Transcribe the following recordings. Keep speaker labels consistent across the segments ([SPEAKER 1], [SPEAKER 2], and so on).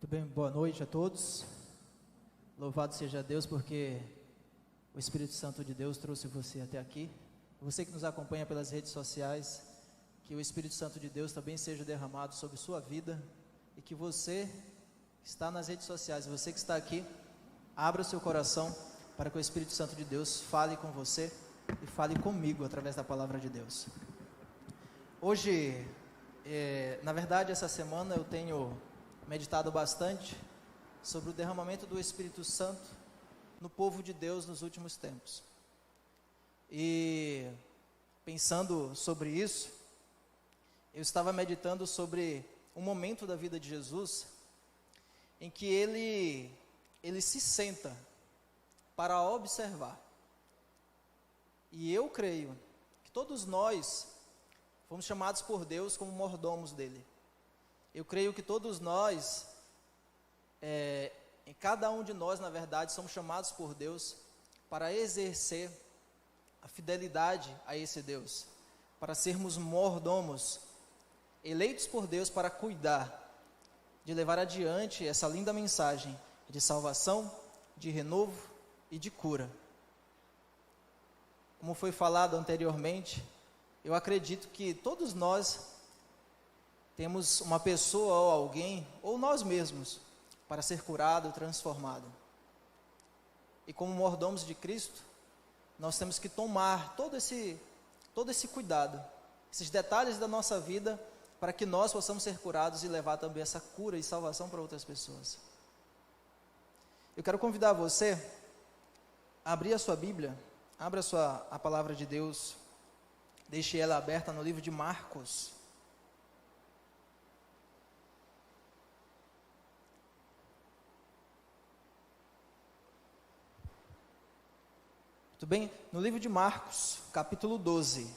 [SPEAKER 1] Muito bem, boa noite a todos. Louvado seja Deus porque o Espírito Santo de Deus trouxe você até aqui. Você que nos acompanha pelas redes sociais, que o Espírito Santo de Deus também seja derramado sobre sua vida e que você que está nas redes sociais, você que está aqui, abra o seu coração para que o Espírito Santo de Deus fale com você e fale comigo através da palavra de Deus. Hoje, na verdade, essa semana eu tenho meditado bastante sobre o derramamento do Espírito Santo no povo de Deus nos últimos tempos. E pensando sobre isso, eu estava meditando sobre um momento da vida de Jesus em que ele se senta para observar. E eu creio que todos nós fomos chamados por Deus como mordomos dele. Eu creio que todos nós, em cada um de nós, na verdade, somos chamados por Deus para exercer a fidelidade a esse Deus, para sermos mordomos, eleitos por Deus para cuidar, de levar adiante essa linda mensagem de salvação, de renovo e de cura. Como foi falado anteriormente, eu acredito que todos nós temos uma pessoa ou alguém, ou nós mesmos, para ser curado, transformado. E como mordomos de Cristo, nós temos que tomar todo esse cuidado, esses detalhes da nossa vida, para que nós possamos ser curados e levar também essa cura e salvação para outras pessoas. Eu quero convidar você a abrir a sua Bíblia, abra a palavra de Deus, deixe ela aberta no livro de Marcos. Muito bem? No livro de Marcos, capítulo 12.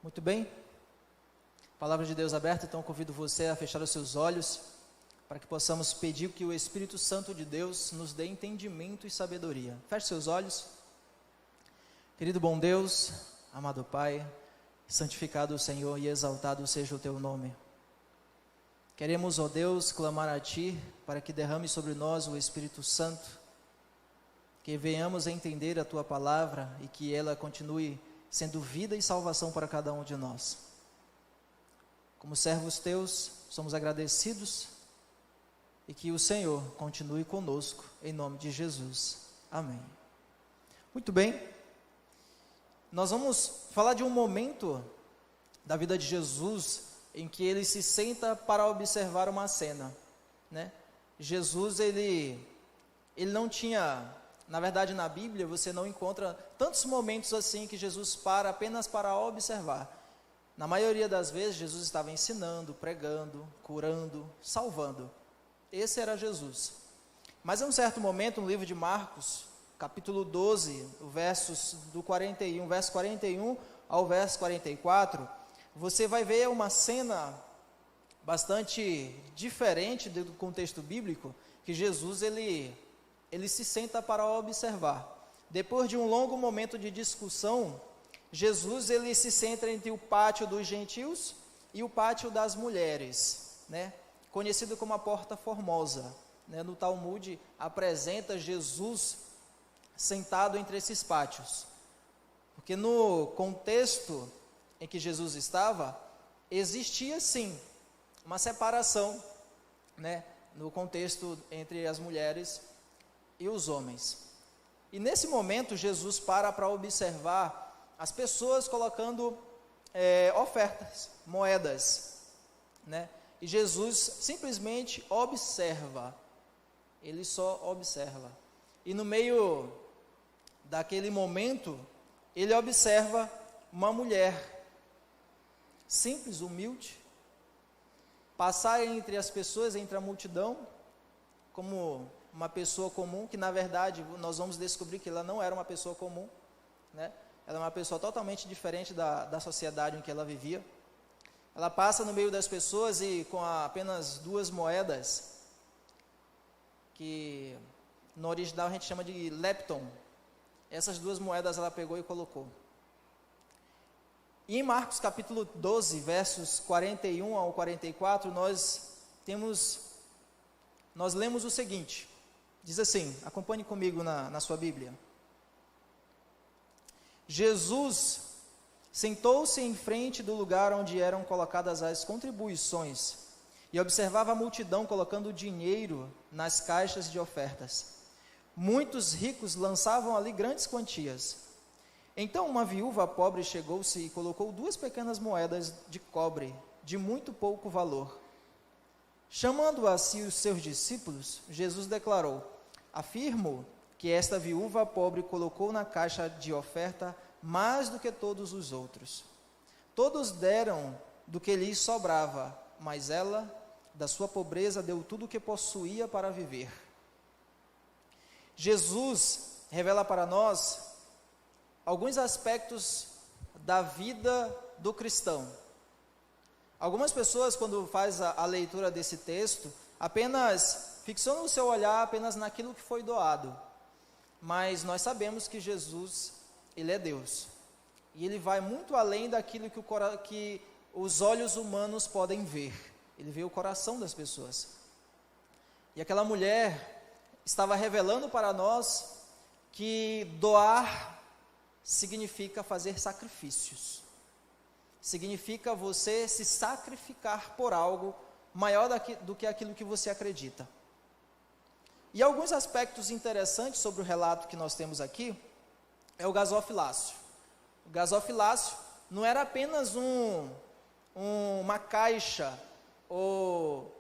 [SPEAKER 1] Muito bem? Palavra de Deus aberta, então convido você a fechar os seus olhos, para que possamos pedir que o Espírito Santo de Deus nos dê entendimento e sabedoria. Feche seus olhos. Querido bom Deus, amado Pai, santificado o Senhor e exaltado seja o teu nome. Queremos, ó Deus, clamar a Ti para que derrame sobre nós o Espírito Santo, que venhamos a entender a Tua palavra e que ela continue sendo vida e salvação para cada um de nós. Como servos Teus, somos agradecidos e que o Senhor continue conosco, em nome de Jesus. Amém. Muito bem, nós vamos falar de um momento da vida de Jesus em que ele se senta para observar uma cena, né? Jesus, ele não tinha, na verdade na Bíblia você não encontra tantos momentos assim que Jesus para apenas para observar. Na maioria das vezes Jesus estava ensinando, pregando, curando, salvando. Esse era Jesus. Mas em um certo momento no livro de Marcos, capítulo 12, verso 41 ao verso 44, você vai ver uma cena bastante diferente do contexto bíblico, que Jesus ele se senta para observar. Depois de um longo momento de discussão, Jesus ele se senta entre o pátio dos gentios e o pátio das mulheres, né? Conhecido como a Porta Formosa, né? No Talmud apresenta Jesus sentado entre esses pátios, porque no contexto em que Jesus estava, existia sim uma separação, né, no contexto entre as mulheres e os homens. E nesse momento Jesus para observar as pessoas colocando ofertas, moedas, né? E Jesus simplesmente observa, ele só observa. E no meio daquele momento, ele observa uma mulher simples, humilde, passar entre as pessoas, entre a multidão, como uma pessoa comum, que na verdade nós vamos descobrir que ela não era uma pessoa comum, né? Ela é uma pessoa totalmente diferente da sociedade em que ela vivia. Ela passa no meio das pessoas e com apenas 2 moedas, que no original a gente chama de lepton, Essas 2 moedas ela pegou e colocou. E em Marcos capítulo 12, versos 41 ao 44, nós lemos o seguinte, diz assim, acompanhe comigo na sua Bíblia. Jesus sentou-se em frente do lugar onde eram colocadas as contribuições e observava a multidão colocando dinheiro nas caixas de ofertas. Muitos ricos lançavam ali grandes quantias. Então uma viúva pobre chegou-se e colocou 2 pequenas moedas de cobre, de muito pouco valor. Chamando a si os seus discípulos, Jesus declarou: afirmo que esta viúva pobre colocou na caixa de oferta mais do que todos os outros. Todos deram do que lhes sobrava, mas ela, da sua pobreza, deu tudo o que possuía para viver. Jesus revela para nós alguns aspectos da vida do cristão. Algumas pessoas, quando faz a leitura desse texto, apenas fixam o seu olhar apenas naquilo que foi doado. Mas nós sabemos que Jesus, Ele é Deus. E Ele vai muito além daquilo que os olhos humanos podem ver. Ele vê o coração das pessoas. E aquela mulher estava revelando para nós que doar significa fazer sacrifícios. Significa você se sacrificar por algo maior do que aquilo que você acredita. E alguns aspectos interessantes sobre o relato que nós temos aqui é o gasofilácio. O gasofilácio não era apenas uma caixa ou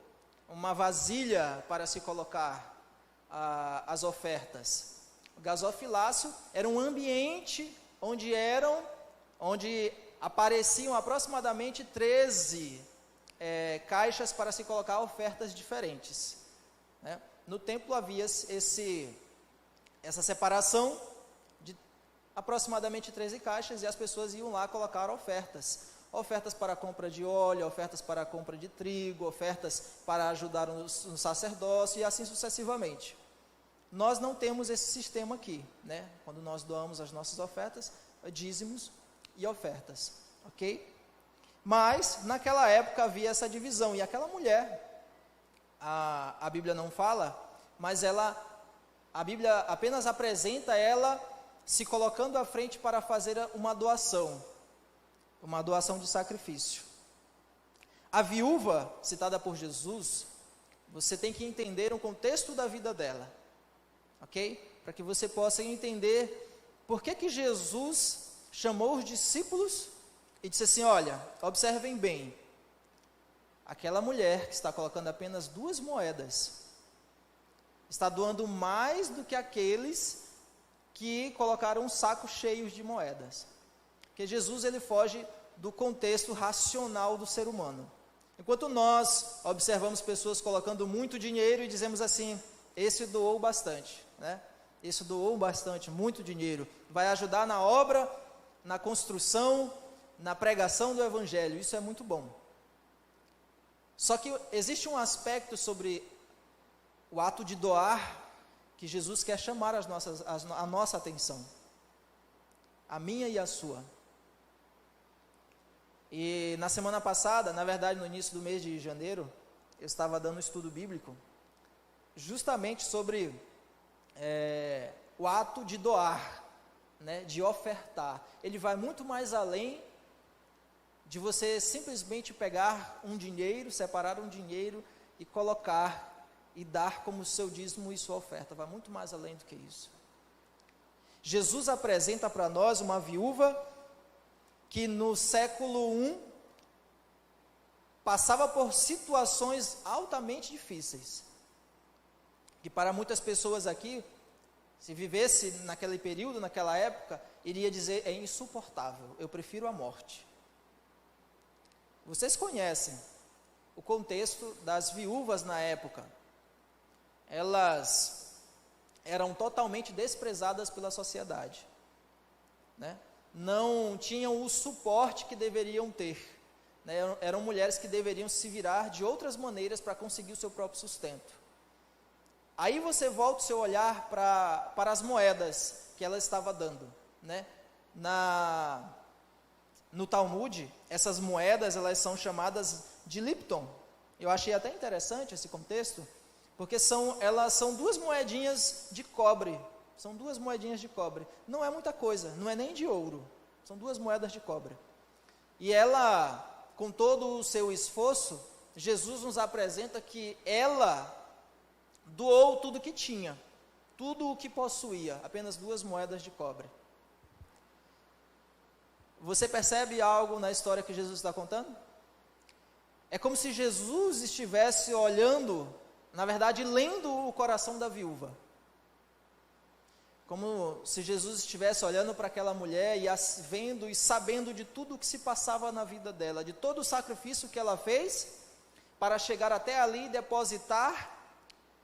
[SPEAKER 1] uma vasilha para se colocar as ofertas. O gasofilácio era um ambiente onde apareciam aproximadamente 13 caixas para se colocar ofertas diferentes, né? No templo havia essa separação de aproximadamente 13 caixas e as pessoas iam lá colocar ofertas para a compra de óleo, ofertas para a compra de trigo, ofertas para ajudar no sacerdócio e assim sucessivamente. Nós não temos esse sistema aqui, né? Quando nós doamos as nossas ofertas, dízimos e ofertas, ok? Mas naquela época havia essa divisão e aquela mulher, a Bíblia não fala, mas a Bíblia apenas apresenta ela se colocando à frente para fazer uma doação de sacrifício. A viúva citada por Jesus, você tem que entender o contexto da vida dela, ok? Para que você possa entender por que Jesus chamou os discípulos e disse assim: olha, observem bem, aquela mulher que está colocando apenas 2 moedas, está doando mais do que aqueles que colocaram um saco cheio de moedas. Porque Jesus, ele foge do contexto racional do ser humano. Enquanto nós observamos pessoas colocando muito dinheiro e dizemos assim: esse doou bastante, né? Esse doou bastante, muito dinheiro, vai ajudar na obra, na construção, na pregação do Evangelho, isso é muito bom. Só que existe um aspecto sobre o ato de doar que Jesus quer chamar a nossa atenção, a minha e a sua. E na semana passada, na verdade no início do mês de janeiro, eu estava dando um estudo bíblico, justamente sobre o ato de doar, né, de ofertar. Ele vai muito mais além de você simplesmente pegar um dinheiro, separar um dinheiro e colocar e dar como seu dízimo e sua oferta. Vai muito mais além do que isso. Jesus apresenta para nós uma viúva que no século I passava por situações altamente difíceis, que para muitas pessoas aqui, se vivesse naquele período, naquela época, iria dizer: é insuportável, eu prefiro a morte. Vocês conhecem o contexto das viúvas na época. Elas eram totalmente desprezadas pela sociedade, né? Não tinham o suporte que deveriam ter, né? Eram mulheres que deveriam se virar de outras maneiras para conseguir o seu próprio sustento. Aí você volta o seu olhar para as moedas que ela estava dando, né? No Talmud, essas moedas, elas são chamadas de lipton. Eu achei até interessante esse contexto, porque elas são 2 moedinhas de cobre. São 2 moedinhas de cobre. Não é muita coisa, não é nem de ouro. São 2 moedas de cobre. E ela, com todo o seu esforço, Jesus nos apresenta que ela doou tudo que tinha, tudo o que possuía, apenas 2 moedas de cobre. Você percebe algo na história que Jesus está contando? É como se Jesus estivesse olhando, na verdade, lendo o coração da viúva. Como se Jesus estivesse olhando para aquela mulher e vendo e sabendo de tudo o que se passava na vida dela, de todo o sacrifício que ela fez para chegar até ali e depositar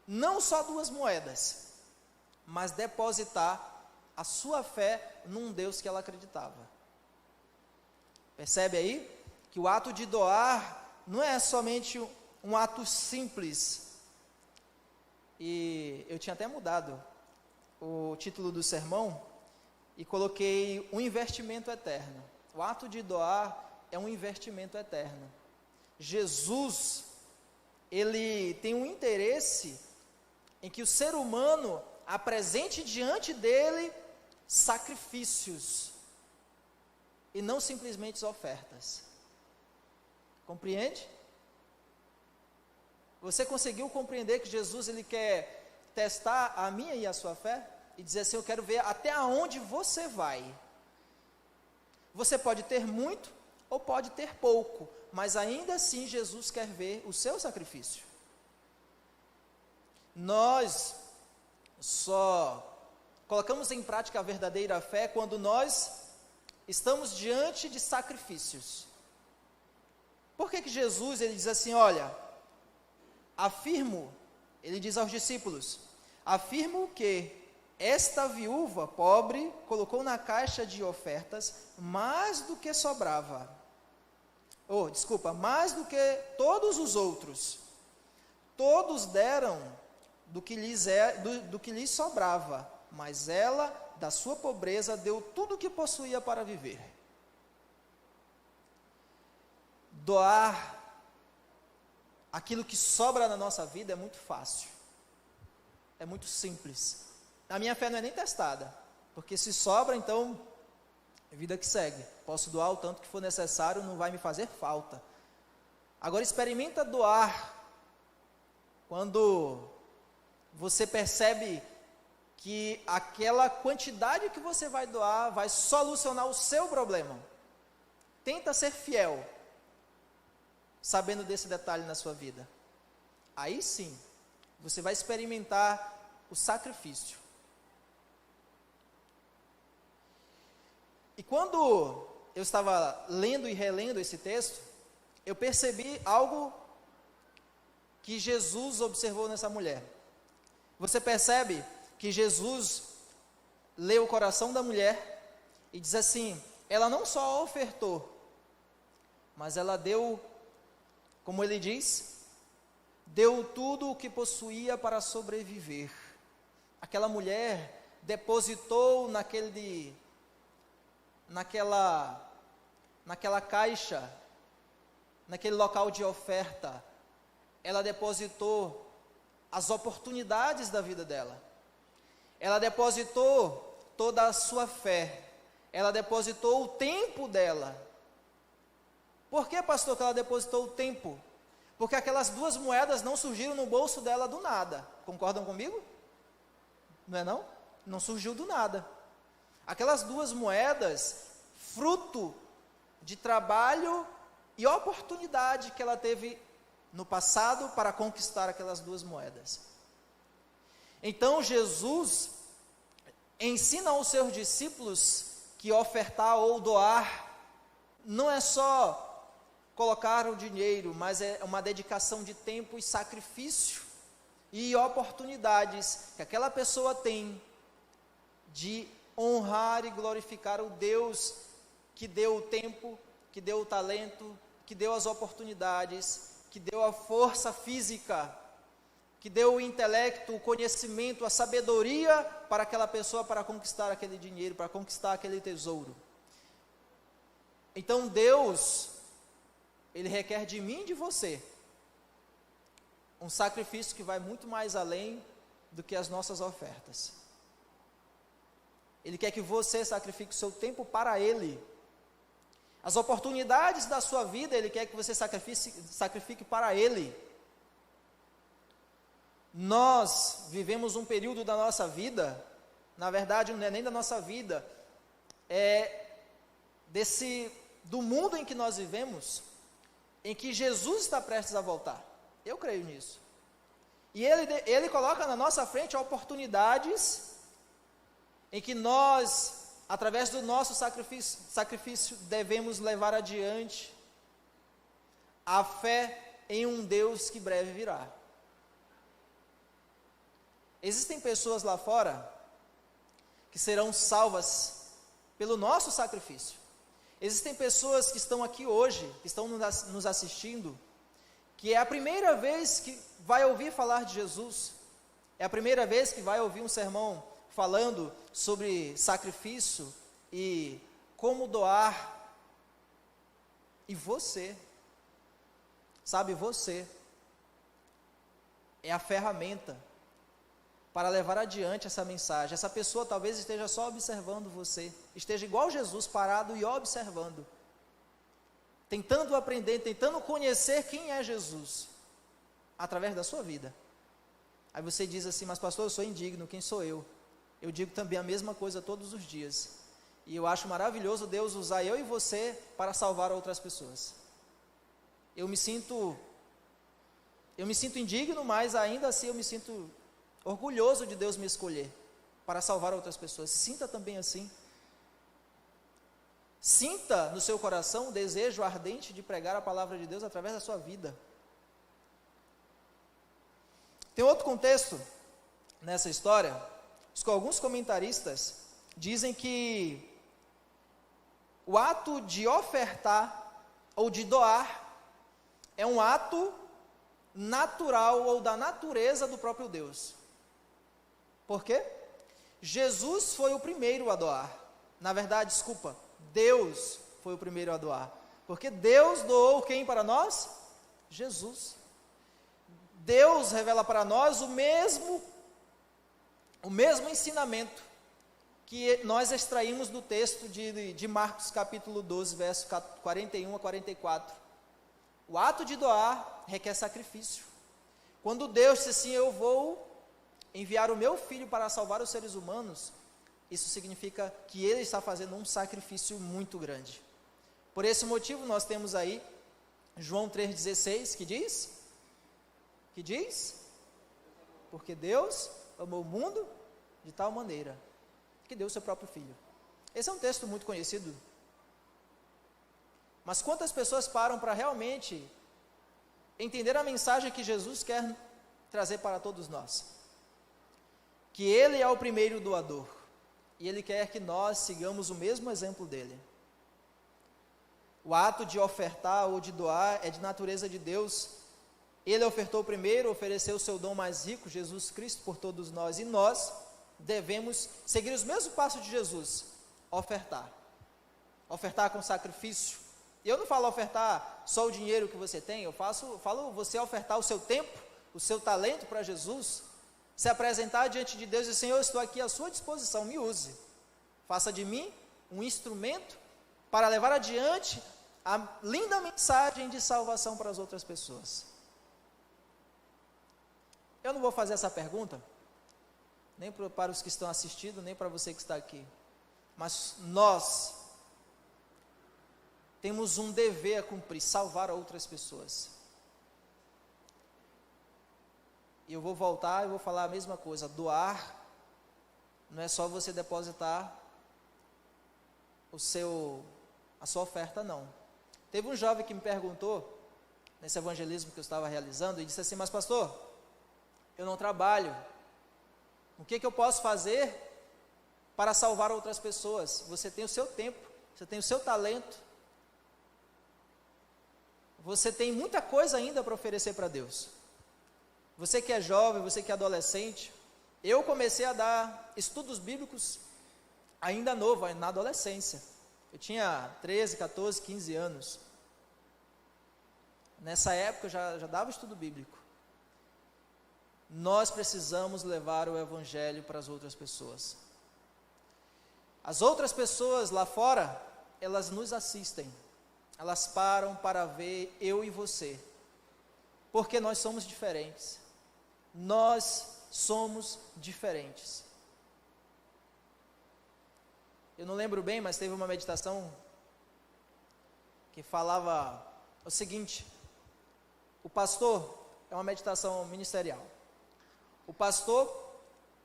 [SPEAKER 1] não só 2 moedas, mas depositar a sua fé num Deus que ela acreditava. Percebe aí que o ato de doar não é somente um ato simples. E eu tinha até mudado o título do sermão e coloquei um investimento eterno. O ato de doar é um investimento eterno. Jesus, ele tem um interesse em que o ser humano apresente diante dele sacrifícios e não simplesmente ofertas. Compreende? Você conseguiu compreender que Jesus, ele quer testar a minha e a sua fé? E dizer assim, eu quero ver até onde você vai. Você pode ter muito ou pode ter pouco, mas ainda assim Jesus quer ver o seu sacrifício. Nós só colocamos em prática a verdadeira fé quando nós estamos diante de sacrifícios. Por que Jesus, ele diz assim, olha, afirmo, ele diz aos discípulos, afirmo que esta viúva pobre colocou na caixa de ofertas mais do que sobrava. Mais do que todos os outros. Todos deram do que lhes sobrava, mas ela, da sua pobreza, deu tudo o que possuía para viver. Doar aquilo que sobra na nossa vida é muito fácil, é muito simples. A minha fé não é nem testada, porque se sobra, então, é vida que segue. Posso doar o tanto que for necessário, não vai me fazer falta. Agora experimenta doar quando você percebe que aquela quantidade que você vai doar vai solucionar o seu problema. Tenta ser fiel, sabendo desse detalhe na sua vida. Aí sim, você vai experimentar o sacrifício. E quando eu estava lendo e relendo esse texto, eu percebi algo que Jesus observou nessa mulher. Você percebe que Jesus lê o coração da mulher e diz assim, ela não só ofertou, mas ela deu, como ele diz, deu tudo o que possuía para sobreviver. Aquela mulher depositou naquela caixa, naquele local de oferta, ela depositou as oportunidades da vida dela. Ela depositou toda a sua fé. Ela depositou o tempo dela. Por que, pastor, que ela depositou o tempo? Porque aquelas 2 moedas não surgiram no bolso dela do nada. Concordam comigo? Não é não? Não surgiu do nada. Aquelas 2 moedas, fruto de trabalho e oportunidade que ela teve no passado para conquistar aquelas 2 moedas. Então Jesus ensina aos seus discípulos que ofertar ou doar não é só colocar o dinheiro, mas é uma dedicação de tempo e sacrifício e oportunidades que aquela pessoa tem de honrar e glorificar o Deus que deu o tempo, que deu o talento, que deu as oportunidades, que deu a força física, que deu o intelecto, o conhecimento, a sabedoria para aquela pessoa para conquistar aquele dinheiro, para conquistar aquele tesouro. Então Deus, Ele requer de mim e de você um sacrifício que vai muito mais além do que as nossas ofertas. Ele quer que você sacrifique o seu tempo para Ele. As oportunidades da sua vida, Ele quer que você sacrifique para Ele. Nós vivemos um período da nossa vida, na verdade não é nem da nossa vida, do mundo em que nós vivemos, em que Jesus está prestes a voltar. Eu creio nisso. E Ele coloca na nossa frente oportunidades em que nós, através do nosso sacrifício, devemos levar adiante a fé em um Deus que breve virá. Existem pessoas lá fora que serão salvas pelo nosso sacrifício. Existem pessoas que estão aqui hoje, que estão nos assistindo, que é a primeira vez que vai ouvir falar de Jesus, é a primeira vez que vai ouvir um sermão falando sobre sacrifício e como doar. E você, sabe, você é a ferramenta para levar adiante essa mensagem. Essa pessoa talvez esteja só observando você, esteja igual Jesus, parado e observando, tentando aprender, tentando conhecer quem é Jesus, através da sua vida. Aí você diz assim, mas pastor, eu sou indigno, quem sou eu? Eu digo também a mesma coisa todos os dias, e eu acho maravilhoso Deus usar eu e você para salvar outras pessoas. Eu me sinto indigno, mas ainda assim eu me sinto orgulhoso de Deus me escolher para salvar outras pessoas. Sinta também assim. Sinta no seu coração o desejo ardente de pregar a palavra de Deus através da sua vida. Tem outro contexto nessa história, que alguns comentaristas dizem que o ato de ofertar ou de doar é um ato natural ou da natureza do próprio Deus. Por quê? Jesus foi o primeiro a doar. Na verdade, Deus foi o primeiro a doar. Porque Deus doou quem para nós? Jesus. Deus revela para nós o mesmo ensinamento que nós extraímos do texto de Marcos capítulo 12, verso 41 a 44. O ato de doar requer sacrifício. Quando Deus disse assim, eu vou enviar o meu filho para salvar os seres humanos, isso significa que Ele está fazendo um sacrifício muito grande. Por esse motivo nós temos aí João 3,16, que diz, porque Deus amou o mundo de tal maneira, que deu o seu próprio filho. Esse é um texto muito conhecido, mas quantas pessoas param para realmente entender a mensagem que Jesus quer trazer para todos nós? Que Ele é o primeiro doador, e Ele quer que nós sigamos o mesmo exemplo dele. O ato de ofertar ou de doar é de natureza de Deus. Ele ofertou primeiro, ofereceu o seu dom mais rico, Jesus Cristo, por todos nós, e nós devemos seguir os mesmos passos de Jesus, ofertar com sacrifício. Eu não falo ofertar só o dinheiro que você tem, eu falo você ofertar o seu tempo, o seu talento para Jesus, se apresentar diante de Deus e dizer, Senhor, eu estou aqui à sua disposição, me use, faça de mim um instrumento para levar adiante a linda mensagem de salvação para as outras pessoas. Eu não vou fazer essa pergunta, nem para os que estão assistindo, nem para você que está aqui, mas nós temos um dever a cumprir, salvar outras pessoas. E eu vou voltar e vou falar a mesma coisa, doar não é só você depositar a sua oferta, não. Teve um jovem que me perguntou, nesse evangelismo que eu estava realizando, e disse assim, mas pastor, eu não trabalho, o que eu posso fazer para salvar outras pessoas? Você tem o seu tempo, você tem o seu talento, você tem muita coisa ainda para oferecer para Deus. Você que é jovem, você que é adolescente, eu comecei a dar estudos bíblicos ainda novo, na adolescência. Eu tinha 13, 14, 15 anos. Nessa época eu já dava estudo bíblico. Nós precisamos levar o evangelho para as outras pessoas. As outras pessoas lá fora, elas nos assistem. Elas param para ver eu e você. Porque nós somos diferentes. Nós somos diferentes. Eu não lembro bem, mas teve uma meditação que falava o seguinte: o pastor, é uma meditação ministerial. O pastor,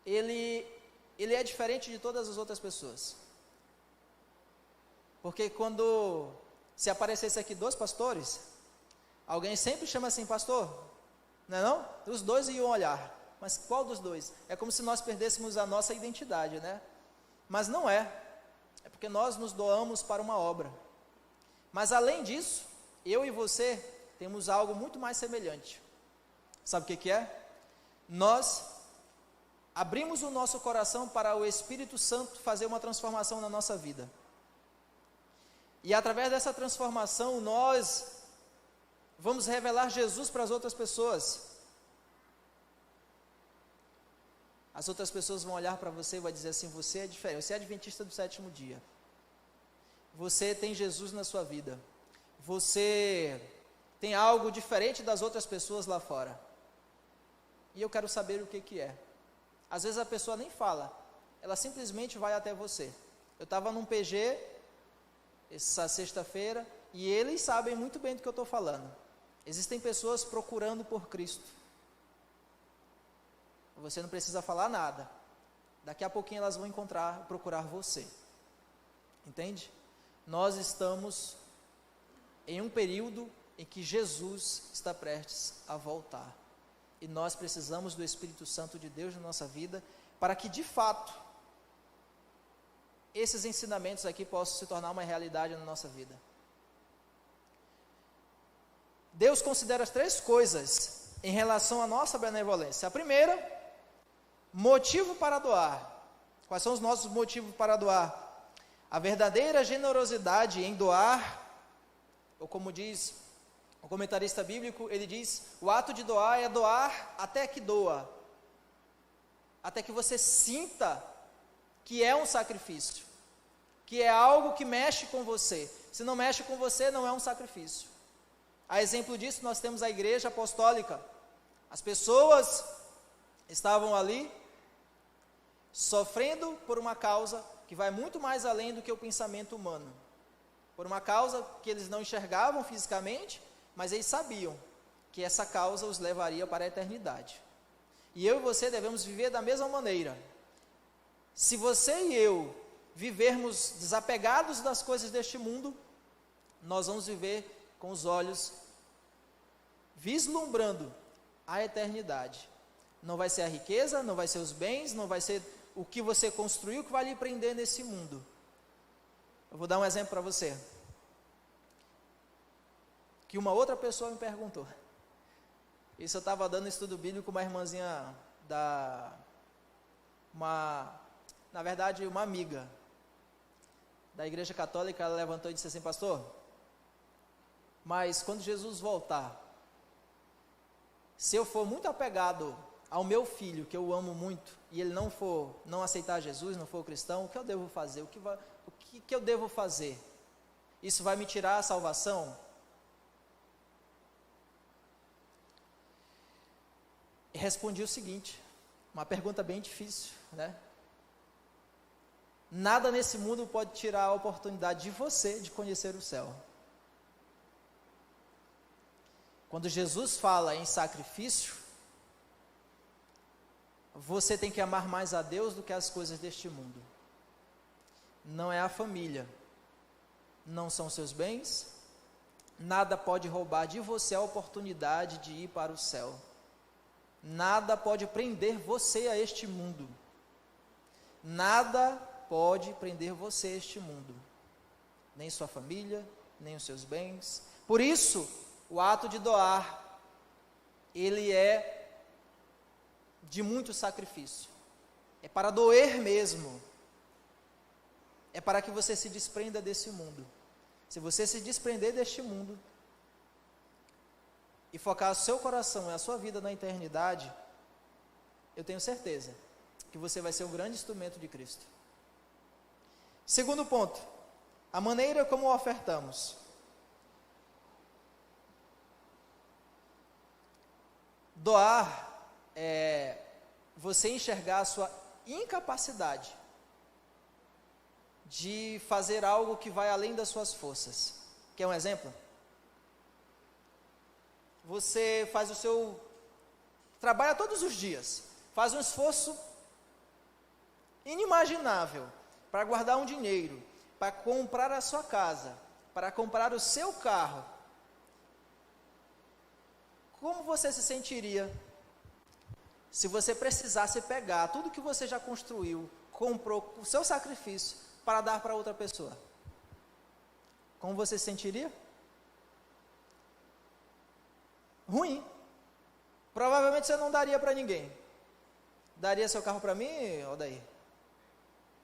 [SPEAKER 1] ele é diferente de todas as outras pessoas. Porque quando se aparecesse aqui 2 pastores, alguém sempre chama assim, pastor, não é não? Os 2 iam olhar, mas qual dos 2? É como se nós perdêssemos a nossa identidade, né? Mas não é. É porque nós nos doamos para uma obra. Mas além disso, eu e você temos algo muito mais semelhante. Sabe o que é? Nós abrimos o nosso coração para o Espírito Santo fazer uma transformação na nossa vida. E através dessa transformação, nós vamos revelar Jesus para as outras pessoas. As outras pessoas vão olhar para você e vão dizer assim, você é diferente, você é adventista do 7º dia. Você tem Jesus na sua vida. Você tem algo diferente das outras pessoas lá fora. E eu quero saber o que é. Às vezes a pessoa nem fala, ela simplesmente vai até você. Eu estava num PG, essa sexta-feira, e eles sabem muito bem do que eu estou falando. Existem pessoas procurando por Cristo. Você não precisa falar nada. Daqui a pouquinho elas vão procurar você. Entende? Nós estamos em um período em que Jesus está prestes a voltar. E nós precisamos do Espírito Santo de Deus na nossa vida, para que de fato, esses ensinamentos aqui possam se tornar uma realidade na nossa vida. Deus considera as 3 coisas em relação à nossa benevolência. A primeira, motivo para doar. Quais são os nossos motivos para doar? A verdadeira generosidade em doar, ou como diz o comentarista bíblico, ele diz, o ato de doar é doar até que doa. Até que você sinta que é um sacrifício, que é algo que mexe com você. Se não mexe com você, não é um sacrifício. A exemplo disso, nós temos a igreja apostólica. As pessoas estavam ali, sofrendo por uma causa que vai muito mais além do que o pensamento humano. Por uma causa que eles não enxergavam fisicamente, mas eles sabiam que essa causa os levaria para a eternidade. E eu e você devemos viver da mesma maneira. Se você e eu vivermos desapegados das coisas deste mundo, nós vamos viver com os olhos vislumbrando a eternidade. Não vai ser a riqueza, não vai ser os bens, não vai ser o que você construiu que vai lhe prender nesse mundo. Eu vou dar um exemplo para você. Que uma outra pessoa me perguntou. Isso eu estava dando estudo bíblico com uma irmãzinha na verdade, uma amiga da igreja católica. Ela levantou e disse assim, pastor, mas quando Jesus voltar, se eu for muito apegado ao meu filho, que eu amo muito, e ele não aceitar Jesus, não for cristão, o que eu devo fazer? O que eu devo fazer? Isso vai me tirar a salvação? E respondi o seguinte, uma pergunta bem difícil, né? Nada nesse mundo pode tirar a oportunidade de você de conhecer o céu. Quando Jesus fala em sacrifício, você tem que amar mais a Deus do que as coisas deste mundo. Não é a família, não são seus bens, nada pode roubar de você a oportunidade de ir para o céu. Nada pode prender você a este mundo. Nada pode prender você a este mundo. Nem sua família, nem os seus bens. Por isso, o ato de doar, ele é de muito sacrifício. É para doer mesmo. É para que você se desprenda desse mundo. Se você se desprender deste mundo e focar o seu coração e a sua vida na eternidade, eu tenho certeza que você vai ser um grande instrumento de Cristo. Segundo ponto, a maneira como ofertamos. Doar é você enxergar a sua incapacidade de fazer algo que vai além das suas forças. Quer um exemplo? Você faz o seu... trabalha todos os dias, faz um esforço inimaginável para guardar um dinheiro, para comprar a sua casa, para comprar o seu carro. Como você se sentiria se você precisasse pegar tudo que você já construiu, comprou com o seu sacrifício, para dar para outra pessoa? Como você se sentiria? Ruim. Provavelmente você não daria para ninguém. Daria seu carro para mim, Odair?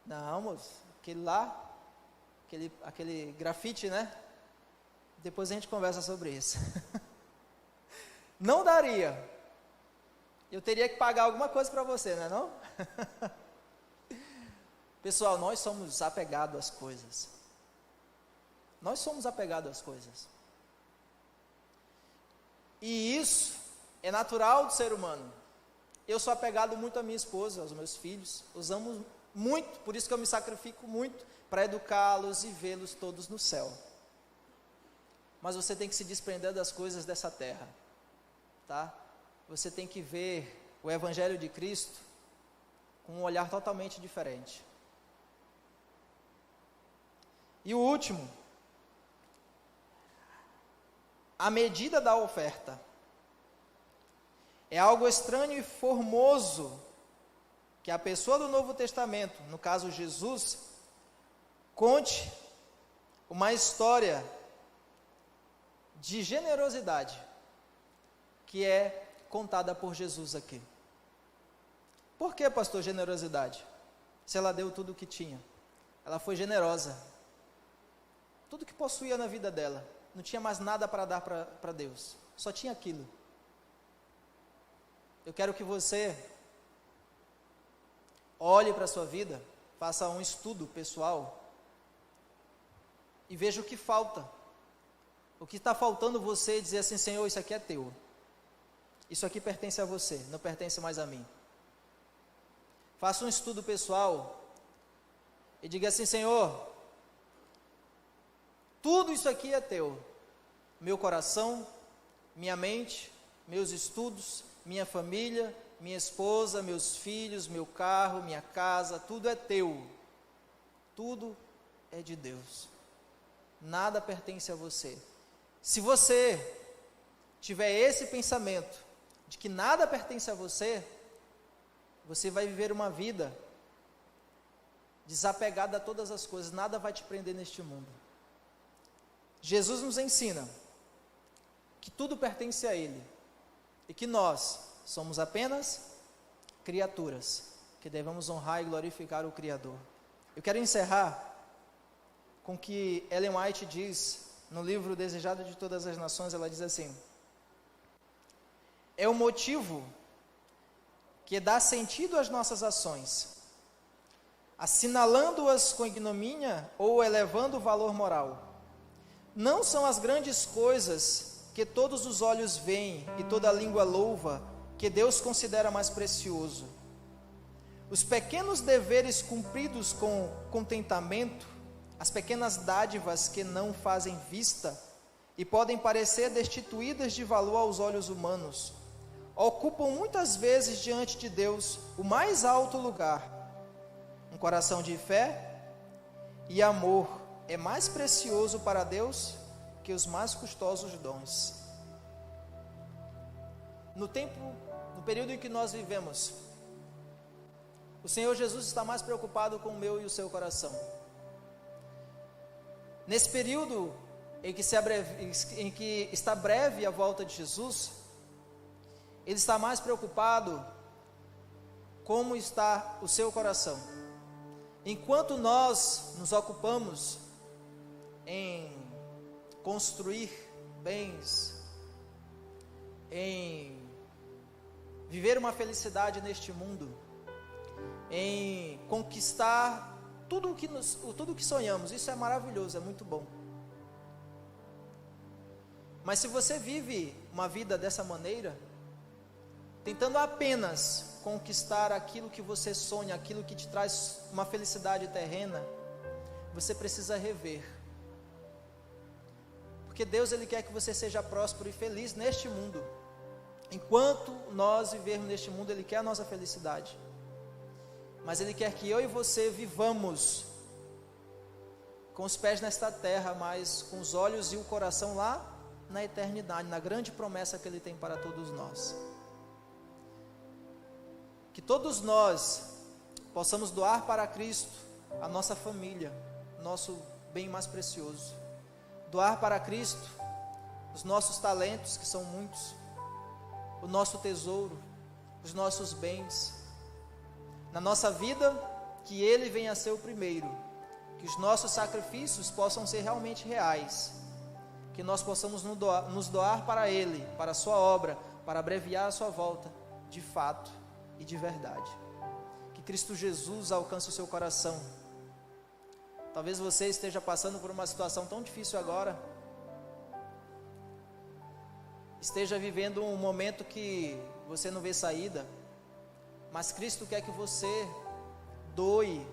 [SPEAKER 1] Não, moço, aquele lá, aquele grafite, né? Depois a gente conversa sobre isso. Não daria. Eu teria que pagar alguma coisa para você, não é não? Pessoal, nós somos apegados às coisas. Nós somos apegados às coisas. E isso é natural do ser humano. Eu sou apegado muito à minha esposa, aos meus filhos. Os amo muito, por isso que eu me sacrifico muito para educá-los e vê-los todos no céu. Mas você tem que se desprender das coisas dessa terra, tá? Você tem que ver o Evangelho de Cristo com um olhar totalmente diferente. E o último, a medida da oferta. É algo estranho e formoso que a pessoa do Novo Testamento, no caso Jesus, conte uma história de generosidade que é contada por Jesus aqui. Por que, pastor, generosidade? Se ela deu tudo o que tinha. Ela foi generosa. Tudo que possuía na vida dela. Não tinha mais nada para dar para Deus. Só tinha aquilo. Eu quero que você olhe para a sua vida, faça um estudo pessoal e veja o que falta. O que está faltando você dizer assim: Senhor, isso aqui é teu. Isso aqui pertence a você, não pertence mais a mim. Faça um estudo pessoal e diga assim: Senhor, tudo isso aqui é teu. Meu coração, minha mente, meus estudos, minha família, minha esposa, meus filhos, meu carro, minha casa, tudo é teu. Tudo é de Deus. Nada pertence a você. Se você tiver esse pensamento de que nada pertence a você, você vai viver uma vida desapegada a todas as coisas. Nada vai te prender neste mundo. Jesus nos ensina que tudo pertence a Ele e que nós somos apenas criaturas que devemos honrar e glorificar o Criador. Eu quero encerrar com o que Ellen White diz no livro Desejado de Todas as Nações. Ela diz assim: é o motivo que dá sentido às nossas ações, assinalando-as com ignomínia ou elevando o valor moral. Não são as grandes coisas que todos os olhos veem e toda a língua louva que Deus considera mais precioso. Os pequenos deveres cumpridos com contentamento, as pequenas dádivas que não fazem vista e podem parecer destituídas de valor aos olhos humanos, ocupam muitas vezes diante de Deus o mais alto lugar. Um coração de fé e amor é mais precioso para Deus que os mais custosos dons. No período em que nós vivemos, o Senhor Jesus está mais preocupado com o meu e o seu coração. Nesse período em que está breve a volta de Jesus, Ele está mais preocupado como está o seu coração. Enquanto nós nos ocupamos em construir bens, em viver uma felicidade neste mundo, em conquistar tudo o que sonhamos, isso é maravilhoso, é muito bom. Mas se você vive uma vida dessa maneira, tentando apenas conquistar aquilo que você sonha, aquilo que te traz uma felicidade terrena, você precisa rever. Porque Deus, Ele quer que você seja próspero e feliz neste mundo. Enquanto nós vivermos neste mundo, Ele quer a nossa felicidade. Mas Ele quer que eu e você vivamos com os pés nesta terra, mas com os olhos e o coração lá na eternidade, na grande promessa que Ele tem para todos nós. Que todos nós possamos doar para Cristo a nossa família, nosso bem mais precioso. Doar para Cristo os nossos talentos, que são muitos, o nosso tesouro, os nossos bens. Na nossa vida, que Ele venha a ser o primeiro, que os nossos sacrifícios possam ser realmente reais, que nós possamos nos doar para Ele, para a sua obra, para abreviar a sua volta, de fato e de verdade. Que Cristo Jesus alcance o seu coração. Talvez você esteja passando por uma situação tão difícil agora, esteja vivendo um momento que você não vê saída, mas Cristo quer que você doe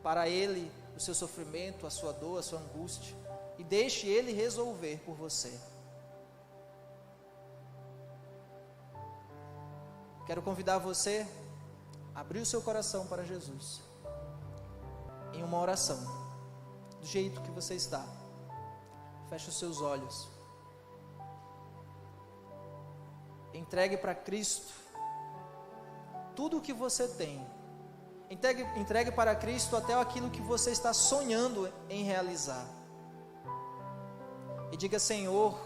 [SPEAKER 1] para Ele o seu sofrimento, a sua dor, a sua angústia, e deixe Ele resolver por você. Quero convidar você a abrir o seu coração para Jesus, em uma oração, do jeito que você está. Feche os seus olhos. Entregue para Cristo tudo o que você tem. Entregue para Cristo até aquilo que você está sonhando em realizar. E diga: Senhor,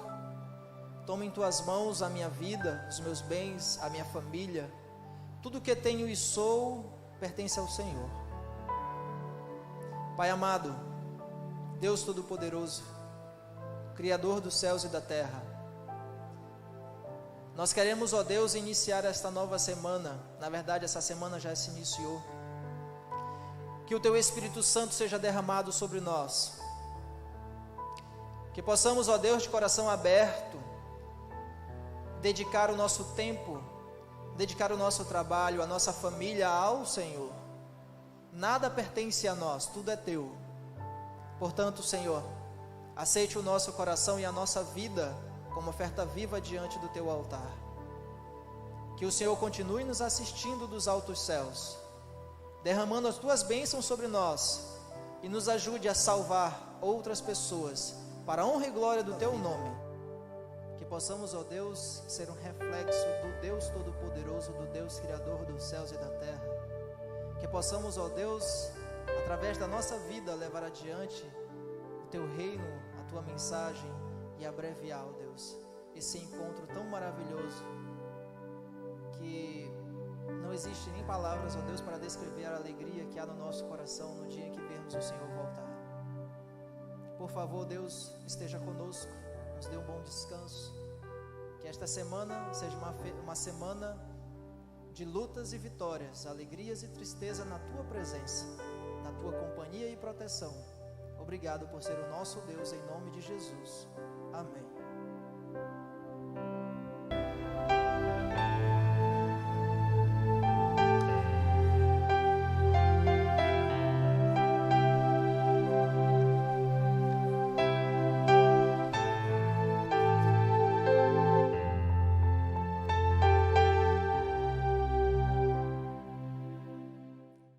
[SPEAKER 1] toma em tuas mãos a minha vida, os meus bens, a minha família. Tudo que tenho e sou pertence ao Senhor. Pai amado, Deus Todo-Poderoso, Criador dos céus e da terra, nós queremos, ó Deus, iniciar esta nova semana. Na verdade, essa semana já se iniciou. Que o Teu Espírito Santo seja derramado sobre nós. Que possamos, ó Deus, de coração aberto, dedicar o nosso tempo, dedicar o nosso trabalho, a nossa família ao Senhor. Nada pertence a nós, tudo é Teu. Portanto, Senhor, aceite o nosso coração e a nossa vida como oferta viva diante do Teu altar. Que o Senhor continue nos assistindo dos altos céus, derramando as Tuas bênçãos sobre nós, e nos ajude a salvar outras pessoas, para a honra e glória do Teu nome. Que possamos, ó Deus, ser um reflexo do Deus Todo-Poderoso, do Deus Criador dos céus e da terra. Que possamos, ó Deus, através da nossa vida, levar adiante o Teu reino, a Tua mensagem, e abreviar, ó Deus, esse encontro tão maravilhoso, que não existe nem palavras, ó Deus, para descrever a alegria que há no nosso coração no dia em que vermos o Senhor voltar. Por favor, Deus, esteja conosco, nos dê um bom descanso. Que esta semana seja uma semana de lutas e vitórias, alegrias e tristeza na Tua presença, na Tua companhia e proteção. Obrigado por ser o nosso Deus, em nome de Jesus. Amém.